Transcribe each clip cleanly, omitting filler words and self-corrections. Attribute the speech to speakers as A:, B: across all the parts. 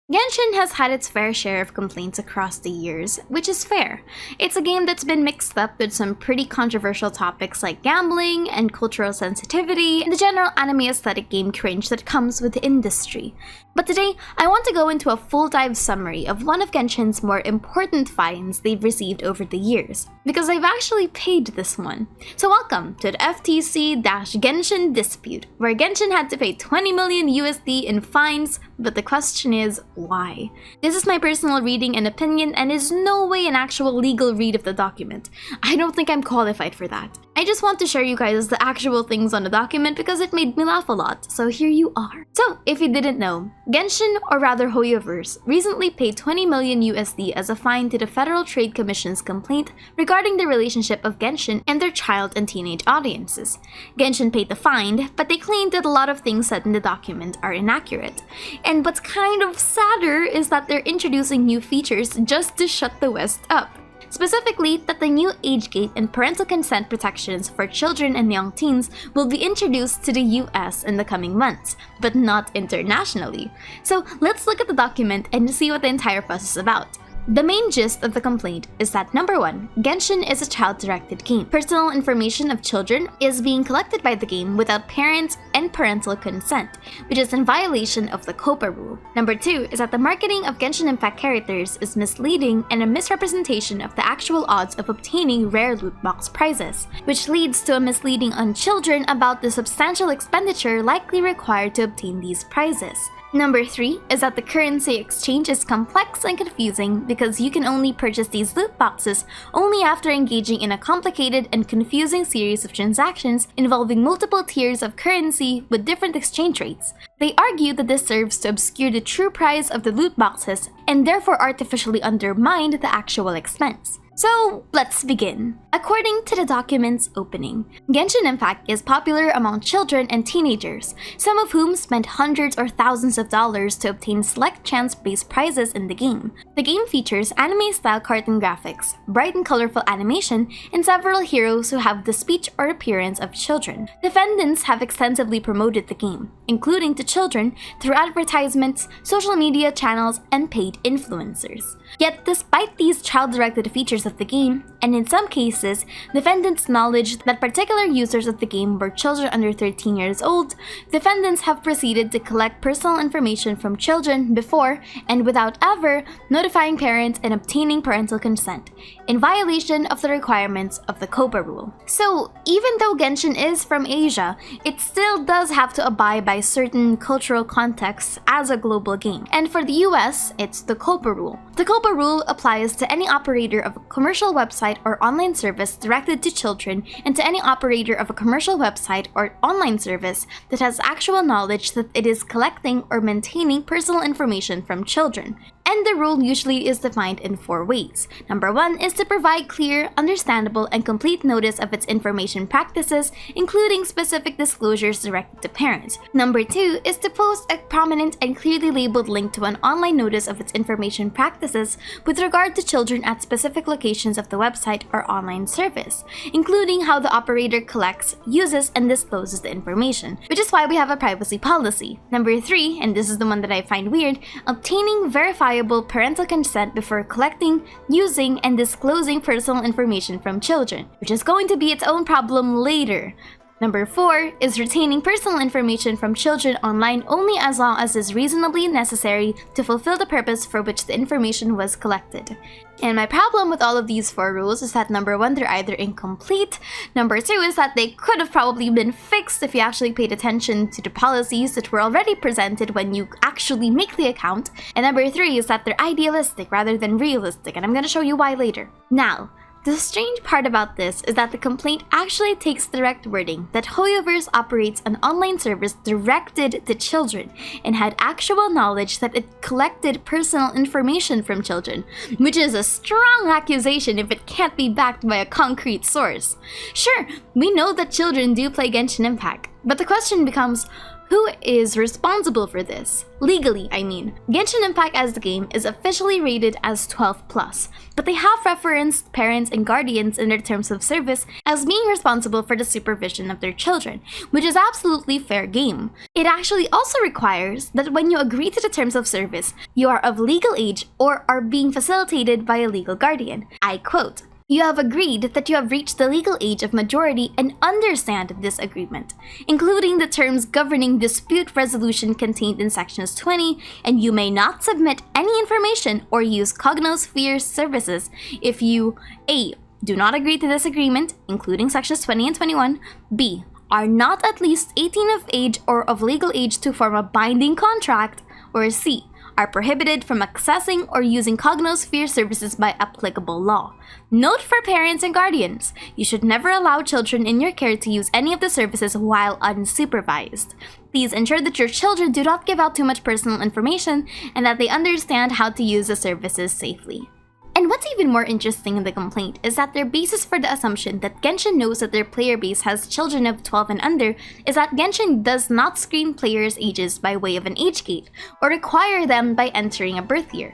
A: Genshin has had its fair share of complaints across the years, which is fair. It's a game that's been mixed up with some pretty controversial topics like gambling and cultural sensitivity and the general anime aesthetic game cringe that comes with the industry. But today, I want to go into a full dive summary of one of Genshin's more important fines they've received over the years, because they've actually paid this one. So welcome to the FTC-Genshin Dispute, where Genshin had to pay 20 million USD in fines, but the question is, why? This is my personal reading and opinion and is no way an actual legal read of the document. I don't think I'm qualified for that. I just want to share you guys the actual things on the document because it made me laugh a lot, so here you are. So, if you didn't know, Genshin, or rather Hoyoverse, recently paid 20 million USD as a fine to the Federal Trade Commission's complaint regarding the relationship of Genshin and their child and teenage audiences. Genshin paid the fine, but they claimed that a lot of things said in the document are inaccurate. And what's kind of sadder is that they're introducing new features just to shut the West up. Specifically, that the new age gate and parental consent protections for children and young teens will be introduced to the US in the coming months, but not internationally. So let's look at the document and see what the entire fuss is about. The main gist of the complaint is that number 1, Genshin is a child-directed game. Personal information of children is being collected by the game without parents and parental consent, which is in violation of the COPPA rule. Number 2 is that the marketing of Genshin Impact characters is misleading and a misrepresentation of the actual odds of obtaining rare loot box prizes, which leads to a misleading on children about the substantial expenditure likely required to obtain these prizes. Number 3 is that the currency exchange is complex and confusing because you can only purchase these loot boxes only after engaging in a complicated and confusing series of transactions involving multiple tiers of currency with different exchange rates. They argue that this serves to obscure the true price of the loot boxes and therefore artificially undermine the actual expense. So, let's begin. According to the document's opening, Genshin Impact is popular among children and teenagers, some of whom spend hundreds or thousands of dollars to obtain select chance-based prizes in the game. The game features anime-style cartoon graphics, bright and colorful animation, and several heroes who have the speech or appearance of children. Defendants have extensively promoted the game, including to children, through advertisements, social media channels, and paid influencers. Yet, despite these child-directed features of the game, and in some cases, defendants' knowledge that particular users of the game were children under 13 years old, defendants have proceeded to collect personal information from children before and without ever notifying parents and obtaining parental consent, in violation of the requirements of the COPPA rule. So, even though Genshin is from Asia, it still does have to abide by certain cultural contexts as a global game. And for the US, it's the COPPA rule. The COPPA rule applies to any operator of a commercial website or online service directed to children and to any operator of a commercial website or online service that has actual knowledge that it is collecting or maintaining personal information from children. And the rule usually is defined in 4 ways. Number 1 is to provide clear, understandable, and complete notice of its information practices, including specific disclosures directed to parents. Number 2 is to post a prominent and clearly labeled link to an online notice of its information practices with regard to children at specific locations of the website or online service, including how the operator collects, uses, and discloses the information, which is why we have a privacy policy. Number 3, and this is the one that I find weird, obtaining verifiable parental consent before collecting, using, and disclosing personal information from children, which is going to be its own problem later. Number 4 is retaining personal information from children online only as long as is reasonably necessary to fulfill the purpose for which the information was collected. And my problem with all of these 4 rules is that number 1, they're either incomplete, number 2 is that they could have probably been fixed if you actually paid attention to the policies that were already presented when you actually make the account, and number 3 is that they're idealistic rather than realistic, and I'm gonna show you why later. Now, the strange part about this is that the complaint actually takes direct wording that Hoyoverse operates an online service directed to children and had actual knowledge that it collected personal information from children, which is a strong accusation if it can't be backed by a concrete source. Sure, we know that children do play Genshin Impact, but the question becomes, Who is responsible for this? Legally, I mean. Genshin Impact as the game is officially rated as 12+, but they have referenced parents and guardians in their terms of service as being responsible for the supervision of their children, which is absolutely fair game. It actually also requires that when you agree to the terms of service, you are of legal age or are being facilitated by a legal guardian. I quote, "You have agreed that you have reached the legal age of majority and understand this agreement, including the terms governing dispute resolution contained in sections 20, and you may not submit any information or use Cognosphere services if you A. do not agree to this agreement, including sections 20 and 21, B. are not at least 18 of age or of legal age to form a binding contract, or C. are prohibited from accessing or using Cognosphere services by applicable law. Note for parents and guardians, you should never allow children in your care to use any of the services while unsupervised. Please ensure that your children do not give out too much personal information and that they understand how to use the services safely." And what's even more interesting in the complaint is that their basis for the assumption that Genshin knows that their player base has children of 12 and under is that Genshin does not screen players' ages by way of an age gate, or require them by entering a birth year.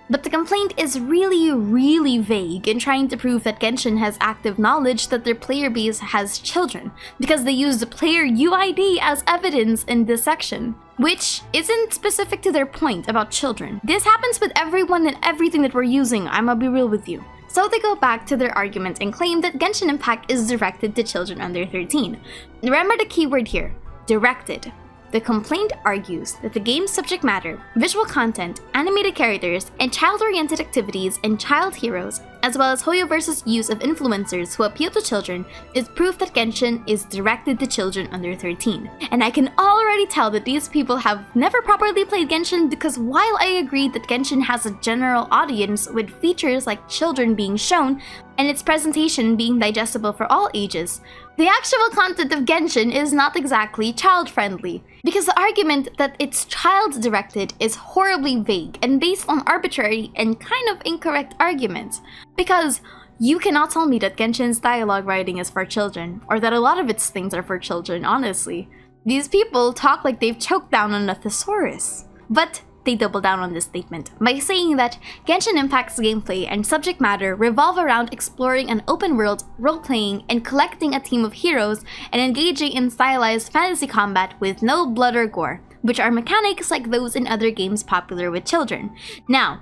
A: But the complaint is really vague in trying to prove that Genshin has active knowledge that their player base has children, because they use the player UID as evidence in this section, which isn't specific to their point about children. This happens with everyone and everything that we're using, I'ma be real with you. So they go back to their argument and claim that Genshin Impact is directed to children under 13. Remember the keyword here, directed. The complaint argues that the game's subject matter, visual content, animated characters, and child-oriented activities and child heroes, as well as Hoyoverse's use of influencers who appeal to children, is proof that Genshin is directed to children under 13. And I can already tell that these people have never properly played Genshin, because while I agree that Genshin has a general audience with features like children being shown, and its presentation being digestible for all ages, the actual content of Genshin is not exactly child-friendly, because the argument that it's child-directed is horribly vague and based on arbitrary and kind of incorrect arguments. Because you cannot tell me that Genshin's dialogue writing is for children, or that a lot of its things are for children, honestly. These people talk like they've choked down on a thesaurus. But they double down on this statement by saying that Genshin Impact's gameplay and subject matter revolve around exploring an open world, role-playing, and collecting a team of heroes, and engaging in stylized fantasy combat with no blood or gore, which are mechanics like those in other games popular with children. Now,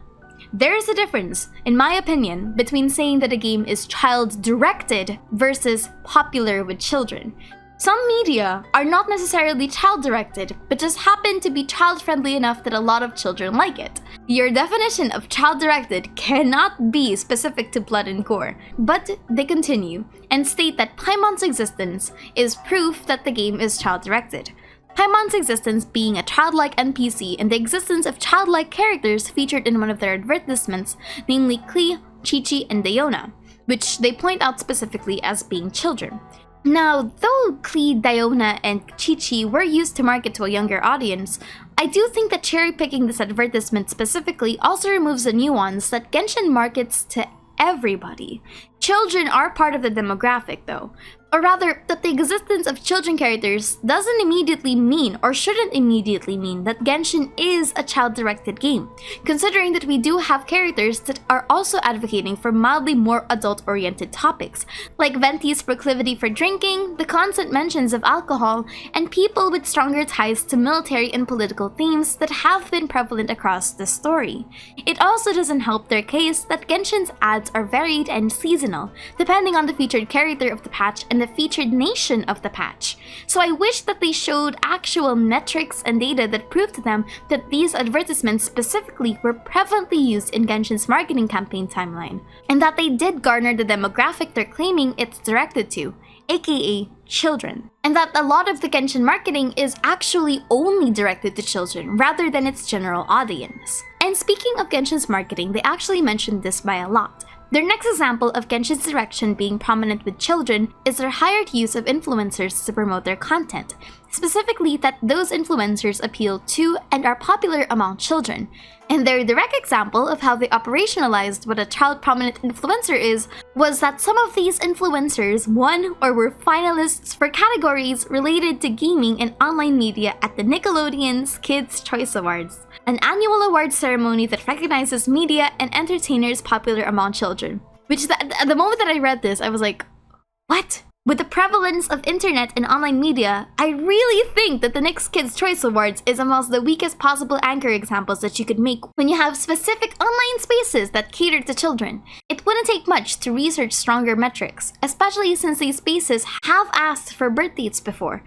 A: there is a difference, in my opinion, between saying that a game is child-directed versus popular with children. Some media are not necessarily child-directed, but just happen to be child-friendly enough that a lot of children like it. Your definition of child-directed cannot be specific to blood and gore. But they continue and state that Paimon's existence is proof that the game is child-directed. Paimon's existence being a childlike NPC and the existence of childlike characters featured in one of their advertisements, namely Klee, Chi-Chi, and Diona, which they point out specifically as being children. Now, though Klee, Diona, and Chi-Chi were used to market to a younger audience, I do think that cherry-picking this advertisement specifically also removes the nuance that Genshin markets to everybody. Children are part of the demographic, though. Or rather, that the existence of children characters doesn't immediately mean, or shouldn't immediately mean, that Genshin is a child-directed game, considering that we do have characters that are also advocating for mildly more adult-oriented topics, like Venti's proclivity for drinking, the constant mentions of alcohol, and people with stronger ties to military and political themes that have been prevalent across the story. It also doesn't help their case that Genshin's ads are varied and seasonal, depending on the featured character of the patch and the featured nation of the patch. So I wish that they showed actual metrics and data that proved to them that these advertisements specifically were prevalently used in Genshin's marketing campaign timeline, and that they did garner the demographic they're claiming it's directed to, aka children. And that a lot of the Genshin marketing is actually only directed to children rather than its general audience. And speaking of Genshin's marketing, they actually mentioned this by a lot. Their next example of Genshin's direction being prominent with children is their hired use of influencers to promote their content, specifically that those influencers appeal to and are popular among children. And their direct example of how they operationalized what a child prominent influencer is was that some of these influencers won or were finalists for categories related to gaming and online media at the Nickelodeon's Kids' Choice Awards, an annual awards ceremony that recognizes media and entertainers popular among children. Which, at the moment that I read this, I was like, what? With the prevalence of internet and online media, I really think that the next Kids' Choice Awards is amongst the weakest possible anchor examples that you could make when you have specific online spaces that cater to children. It wouldn't take much to research stronger metrics, especially since these spaces have asked for birth dates before.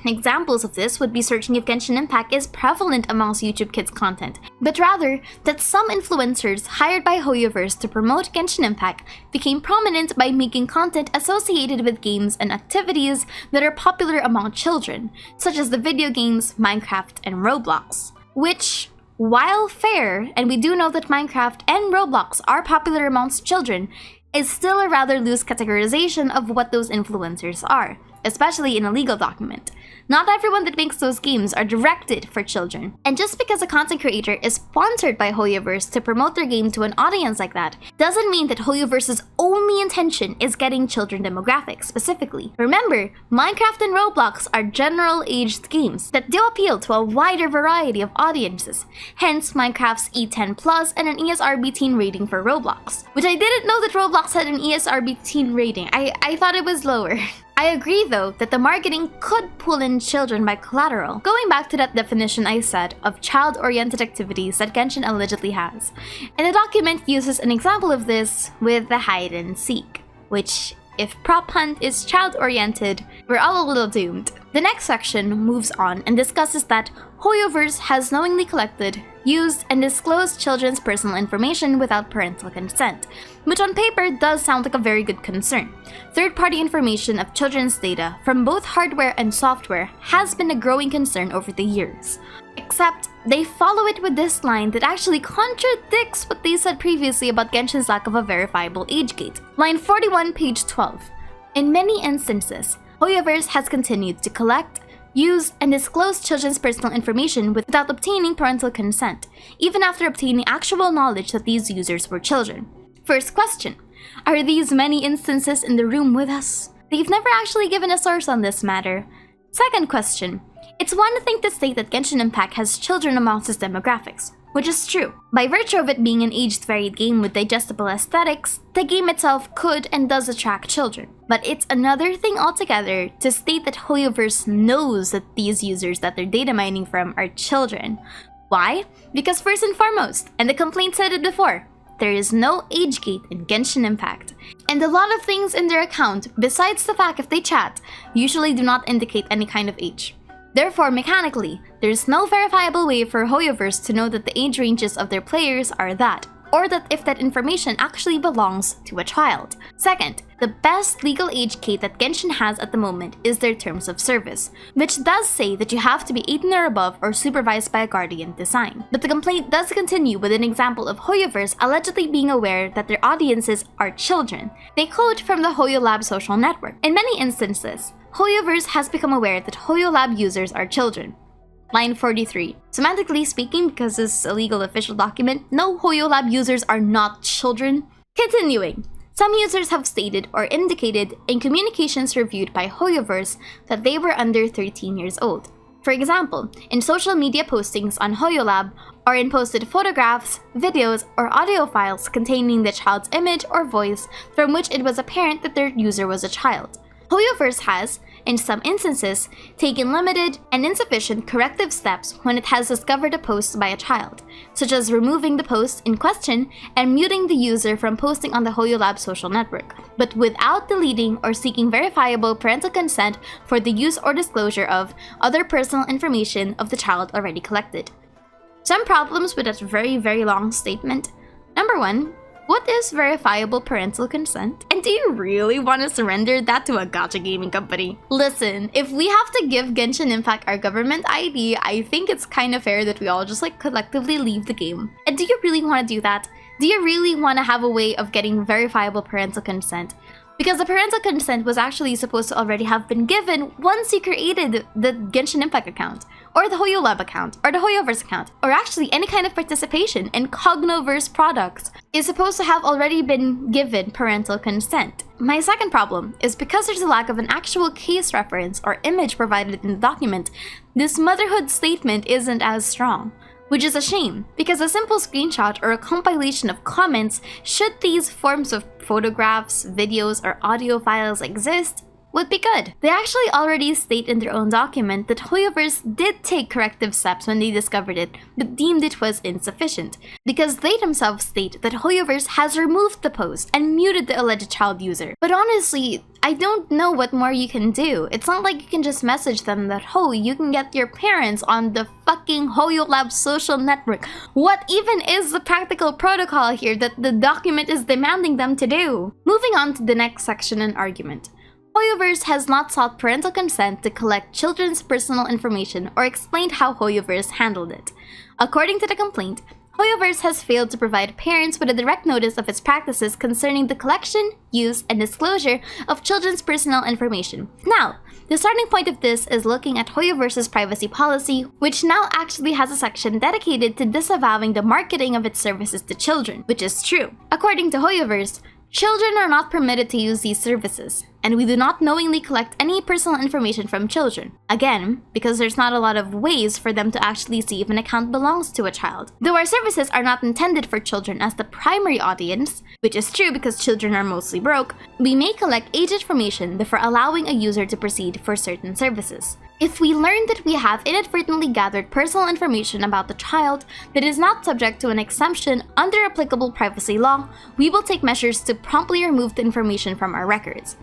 A: Examples of this would be searching if Genshin Impact is prevalent amongst YouTube Kids content, but rather that some influencers hired by Hoyoverse to promote Genshin Impact became prominent by making content associated with games and activities that are popular among children, such as the video games Minecraft and Roblox. Which, while fair, and we do know that Minecraft and Roblox are popular amongst children, is still a rather loose categorization of what those influencers are, especially in a legal document. Not everyone that makes those games are directed for children. And just because a content creator is sponsored by Hoyoverse to promote their game to an audience like that, doesn't mean that Hoyoverse's only intention is getting children demographics specifically. Remember, Minecraft and Roblox are general-aged games that do appeal to a wider variety of audiences, hence Minecraft's E10+ and an ESRB teen rating for Roblox. Which I didn't know that Roblox had an ESRB teen rating. I thought it was lower. I agree though that the marketing could pull in children by collateral, going back to that definition I said of child-oriented activities that Genshin allegedly has. And the document uses an example of this with the hide and seek, which, if prop hunt is child-oriented, we're all a little doomed. The next section moves on and discusses that Hoyoverse has knowingly collected, used, and disclosed children's personal information without parental consent, which on paper does sound like a very good concern. Third-party information of children's data from both hardware and software has been a growing concern over the years. Except, they follow it with this line that actually contradicts what they said previously about Genshin's lack of a verifiable age gate. Line 41, page 12. In many instances, Hoyoverse has continued to collect, use, and disclose children's personal information without obtaining parental consent, even after obtaining actual knowledge that these users were children. First question, are these many instances in the room with us? They've never actually given a source on this matter. Second question, it's one thing to state that Genshin Impact has children amongst its demographics, which is true. By virtue of it being an aged-varied game with digestible aesthetics, the game itself could and does attract children. But it's another thing altogether to state that Hoyoverse knows that these users that they're data mining from are children. Why? Because first and foremost, and the complaint said it before, there is no age gate in Genshin Impact. And a lot of things in their account, besides the fact if they chat, usually do not indicate any kind of age. Therefore, mechanically, there is no verifiable way for Hoyoverse to know that the age ranges of their players are that, or that if that information actually belongs to a child. Second, the best legal age gate that Genshin has at the moment is their terms of service, which does say that you have to be 18 or above or supervised by a guardian to sign. But the complaint does continue with an example of Hoyoverse allegedly being aware that their audiences are children. They quote from the HoyoLab social network. In many instances, Hoyoverse has become aware that HoyoLab users are children. Line 43. Semantically speaking, because this is a legal official document, no HoyoLab users are not children. Continuing. Some users have stated or indicated in communications reviewed by Hoyoverse that they were under 13 years old. For example, in social media postings on HoyoLab, or in posted photographs, videos, or audio files containing the child's image or voice from which it was apparent that their user was a child. Hoyoverse has, in some instances, taken limited and insufficient corrective steps when it has discovered a post by a child, such as removing the post in question and muting the user from posting on the HoyoLab social network, but without deleting or seeking verifiable parental consent for the use or disclosure of other personal information of the child already collected. Some problems with that very, very long statement. Number 1. What is verifiable parental consent? And do you really want to surrender that to a gacha gaming company? Listen, if we have to give Genshin Impact our government ID, I think it's kind of fair that we all just collectively leave the game. And do you really want to do that? Do you really want to have a way of getting verifiable parental consent? Because the parental consent was actually supposed to already have been given once you created the Genshin Impact account, or the Hoyolab account, or the Hoyoverse account, or actually any kind of participation in Cognoverse products is supposed to have already been given parental consent. My second problem is because there's a lack of an actual case reference or image provided in the document, this motherhood statement isn't as strong. Which is a shame, because a simple screenshot or a compilation of comments, should these forms of photographs, videos, or audio files exist, would be good. They actually already state in their own document that Hoyoverse did take corrective steps when they discovered it, but deemed it was insufficient, because they themselves state that Hoyoverse has removed the post and muted the alleged child user. But honestly, I don't know what more you can do. It's not like you can just message them that, oh, you can get your parents on the fucking Hoyolab social network. What even is the practical protocol here that the document is demanding them to do? Moving on to the next section and argument. Hoyoverse has not sought parental consent to collect children's personal information or explained how Hoyoverse handled it. According to the complaint, Hoyoverse has failed to provide parents with a direct notice of its practices concerning the collection, use, and disclosure of children's personal information. Now, the starting point of this is looking at Hoyoverse's privacy policy, which now actually has a section dedicated to disavowing the marketing of its services to children, which is true. According to Hoyoverse, children are not permitted to use these services, and we do not knowingly collect any personal information from children. Again, because there's not a lot of ways for them to actually see if an account belongs to a child. Though our services are not intended for children as the primary audience, which is true because children are mostly broke, we may collect age information before allowing a user to proceed for certain services. If we learn that we have inadvertently gathered personal information about the child that is not subject to an exemption under applicable privacy law, we will take measures to promptly remove the information from our records.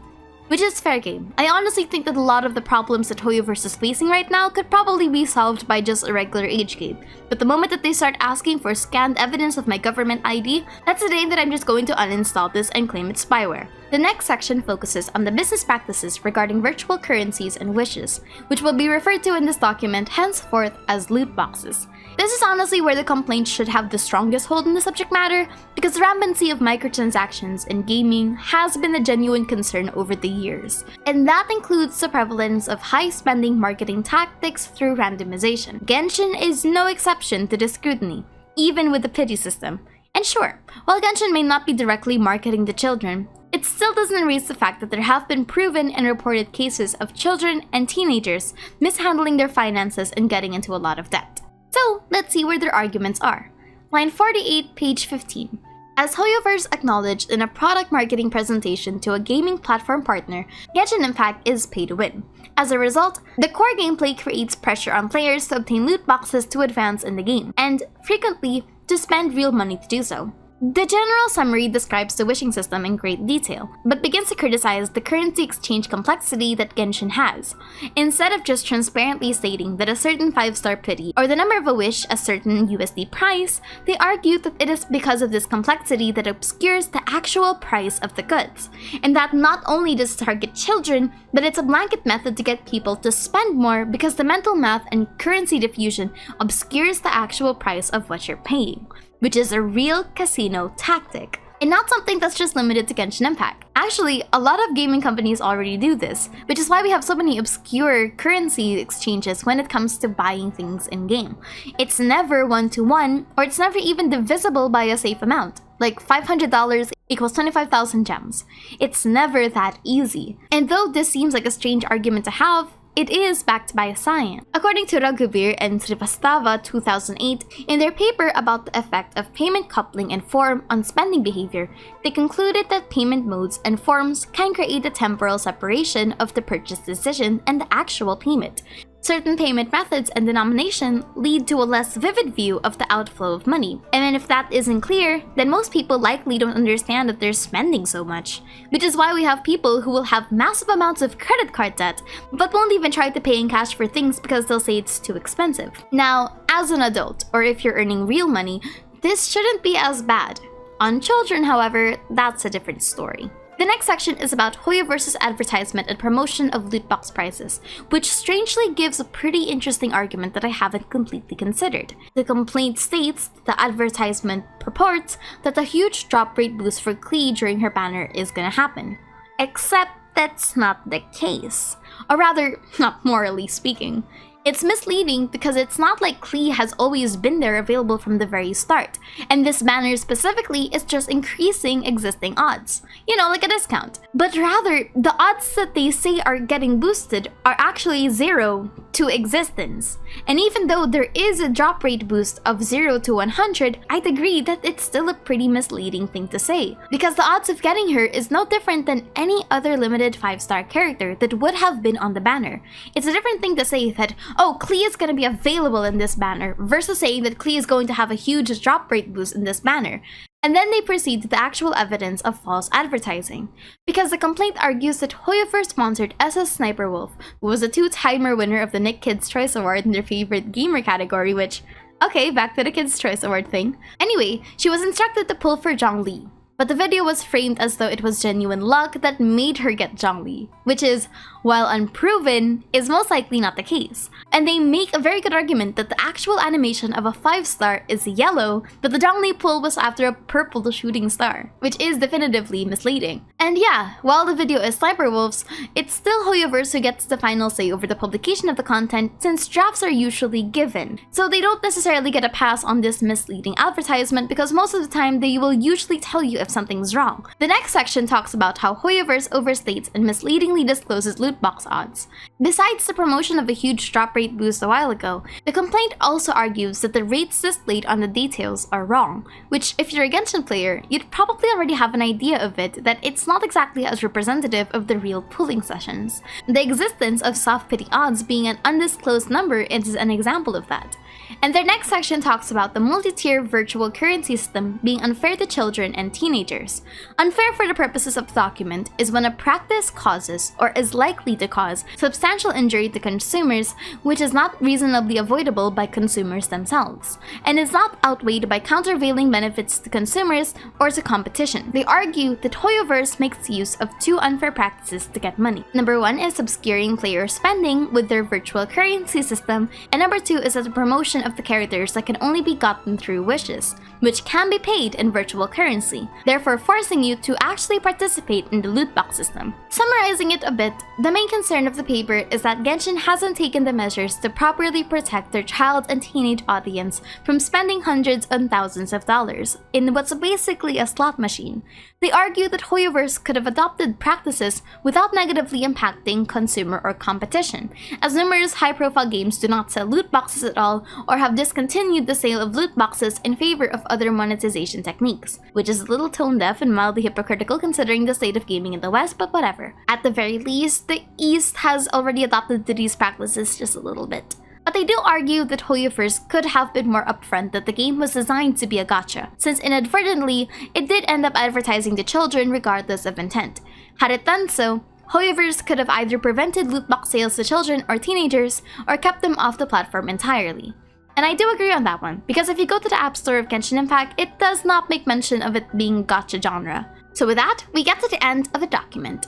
A: Which is fair game. I honestly think that a lot of the problems that Hoyoverse is facing right now could probably be solved by just a regular age gate. But the moment that they start asking for scanned evidence of my government ID, that's the day that I'm just going to uninstall this and claim it's spyware. The next section focuses on the business practices regarding virtual currencies and wishes, which will be referred to in this document henceforth as loot boxes. This is honestly where the complaint should have the strongest hold in the subject matter, because the rampancy of microtransactions in gaming has been a genuine concern over the years. And that includes the prevalence of high-spending marketing tactics through randomization. Genshin is no exception to this scrutiny, even with the pity system. And sure, while Genshin may not be directly marketing to children, it still doesn't erase the fact that there have been proven and reported cases of children and teenagers mishandling their finances and getting into a lot of debt. So, let's see where their arguments are. Line 48, page 15. As Hoyoverse acknowledged in a product marketing presentation to a gaming platform partner, Genshin Impact is pay to win. As a result, the core gameplay creates pressure on players to obtain loot boxes to advance in the game, and frequently, to spend real money to do so. The general summary describes the wishing system in great detail, but begins to criticize the currency exchange complexity that Genshin has. Instead of just transparently stating that a certain 5-star pity or the number of a wish a certain USD price, they argue that it is because of this complexity that obscures the actual price of the goods, and that not only does it target children, but it's a blanket method to get people to spend more because the mental math and currency diffusion obscures the actual price of what you're paying, which is a real casino tactic, and not something that's just limited to Genshin Impact. Actually, a lot of gaming companies already do this, which is why we have so many obscure currency exchanges when it comes to buying things in-game. It's never one-to-one, or it's never even divisible by a safe amount, like $500 equals 25,000 gems. It's never that easy. And though this seems like a strange argument to have, it is backed by science. According to Raghuvir and Srivastava 2008, in their paper about the effect of payment coupling and form on spending behavior, they concluded that payment modes and forms can create a temporal separation of the purchase decision and the actual payment. Certain payment methods and denomination lead to a less vivid view of the outflow of money. And if that isn't clear, then most people likely don't understand that they're spending so much. Which is why we have people who will have massive amounts of credit card debt, but won't even try to pay in cash for things because they'll say it's too expensive. Now, as an adult, or if you're earning real money, this shouldn't be as bad. On children, however, that's a different story. The next section is about Hoyoverse's advertisement and promotion of loot box prices, which strangely gives a pretty interesting argument that I haven't completely considered. The complaint states that the advertisement purports that a huge drop rate boost for Klee during her banner is gonna happen. Except that's not the case. Or rather, not morally speaking. It's misleading because it's not like Klee has always been there available from the very start, and this banner specifically is just increasing existing odds. You know, like a discount. But rather, the odds that they say are getting boosted are actually 0 to existence. And even though there is a drop rate boost of 0 to 100, I'd agree that it's still a pretty misleading thing to say. Because the odds of getting her is no different than any other limited 5-star character that would have been on the banner. It's a different thing to say that, oh, Klee is going to be available in this banner, versus saying that Klee is going to have a huge drop rate boost in this banner. And then they proceed to the actual evidence of false advertising. Because the complaint argues that Hoyoverse sponsored SS Sniper Wolf, who was a 2-timer winner of the Nick Kids' Choice Award in their favorite gamer category, which, okay, back to the Kids' Choice Award thing. Anyway, she was instructed to pull for Zhongli, but the video was framed as though it was genuine luck that made her get Zhongli, which is, while unproven, is most likely not the case. And they make a very good argument that the actual animation of a 5-star is yellow, but the Zhongli pull was after a purple shooting star, which is definitively misleading. And yeah, while the video is Sniper Wolf's, it's still Hoyoverse who gets the final say over the publication of the content, since drafts are usually given. So they don't necessarily get a pass on this misleading advertisement because most of the time they will usually tell you if something's wrong. The next section talks about how Hoyoverse overstates and misleadingly discloses loot box odds. Besides the promotion of a huge drop rate boost a while ago, the complaint also argues that the rates displayed on the details are wrong, which if you're a Genshin player, you'd probably already have an idea of it, that it's not exactly as representative of the real pooling sessions. The existence of soft pity odds being an undisclosed number is an example of that. And their next section talks about the multi-tier virtual currency system being unfair to children and teenagers. Unfair for the purposes of the document is when a practice causes, or is likely to cause, substantial injury to consumers which is not reasonably avoidable by consumers themselves, and is not outweighed by countervailing benefits to consumers or to competition. They argue that Hoyoverse makes use of 2 unfair practices to get money. Number 1 is obscuring player spending with their virtual currency system, and number 2 is the promotion of the characters that can only be gotten through wishes, which can be paid in virtual currency, therefore forcing you to actually participate in the loot box system. Summarizing it a bit, the main concern of the paper is that Genshin hasn't taken the measures to properly protect their child and teenage audience from spending hundreds and thousands of dollars in what's basically a slot machine. They argue that Hoyoverse could have adopted practices without negatively impacting consumer or competition, as numerous high-profile games do not sell loot boxes at all or have discontinued the sale of loot boxes in favor of other monetization techniques, which is a little tone-deaf and mildly hypocritical considering the state of gaming in the West, but whatever. At the very least, the East has already adopted to these practices just a little bit. But they do argue that Hoyoverse could have been more upfront that the game was designed to be a gacha, since inadvertently, it did end up advertising to children regardless of intent. Had it done so, Hoyoverse could have either prevented loot box sales to children or teenagers, or kept them off the platform entirely. And I do agree on that one, because if you go to the App Store of Genshin Impact, it does not make mention of it being gacha genre. So with that, we get to the end of the document.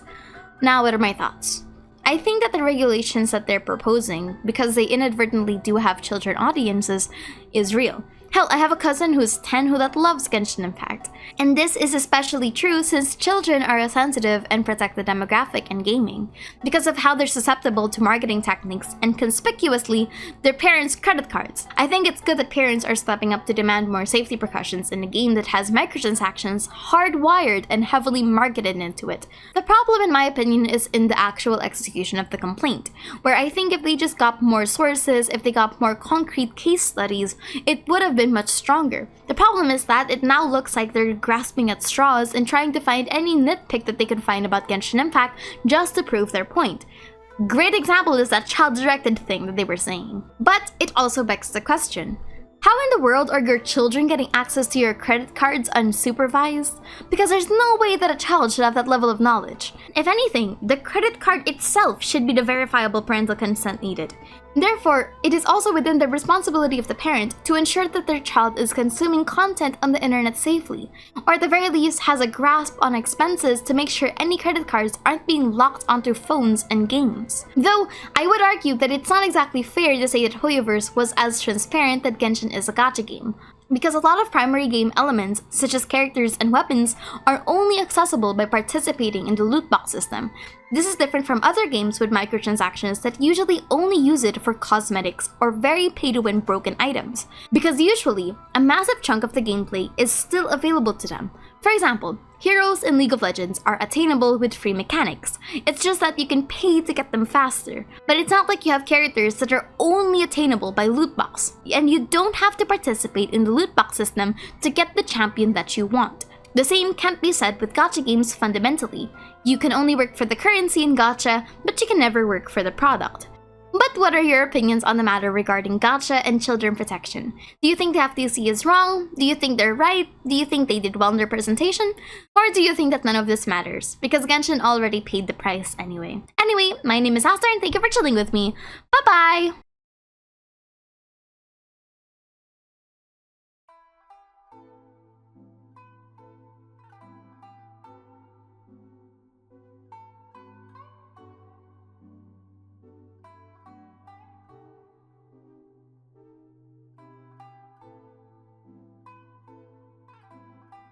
A: Now what are my thoughts? I think that the regulations that they're proposing, because they inadvertently do have children audiences, is real. Hell, I have a cousin who's 10 who loves Genshin Impact. And this is especially true since children are a sensitive and protected demographic in gaming, because of how they're susceptible to marketing techniques and conspicuously, their parents' credit cards. I think it's good that parents are stepping up to demand more safety precautions in a game that has microtransactions hardwired and heavily marketed into it. The problem, in my opinion, is in the actual execution of the complaint, where I think if they just got more sources, if they got more concrete case studies, it would have been much stronger. The problem is that it now looks like they're grasping at straws and trying to find any nitpick that they can find about Genshin Impact just to prove their point. Great example is that child-directed thing that they were saying. But it also begs the question, how in the world are your children getting access to your credit cards unsupervised? Because there's no way that a child should have that level of knowledge. If anything, the credit card itself should be the verifiable parental consent needed. Therefore, it is also within the responsibility of the parent to ensure that their child is consuming content on the internet safely, or at the very least has a grasp on expenses to make sure any credit cards aren't being locked onto phones and games. Though, I would argue that it's not exactly fair to say that Hoyoverse was as transparent that Genshin is a gacha game. because a lot of primary game elements, such as characters and weapons, are only accessible by participating in the loot box system. This is different from other games with microtransactions that usually only use it for cosmetics or very pay-to-win broken items, because usually, a massive chunk of the gameplay is still available to them. For example, heroes in League of Legends are attainable with free mechanics. It's just that you can pay to get them faster. But it's not like you have characters that are only attainable by loot box, and you don't have to participate in the loot box system to get the champion that you want. The same can't be said with gacha games fundamentally. You can only work for the currency in gacha, but you can never work for the product. But what are your opinions on the matter regarding gacha and children protection? Do you think the FTC is wrong? Do you think they're right? Do you think they did well in their presentation? Or do you think that none of this matters? Because Genshin already paid the price anyway. Anyway, my name is Aster and thank you for chilling with me. Bye-bye!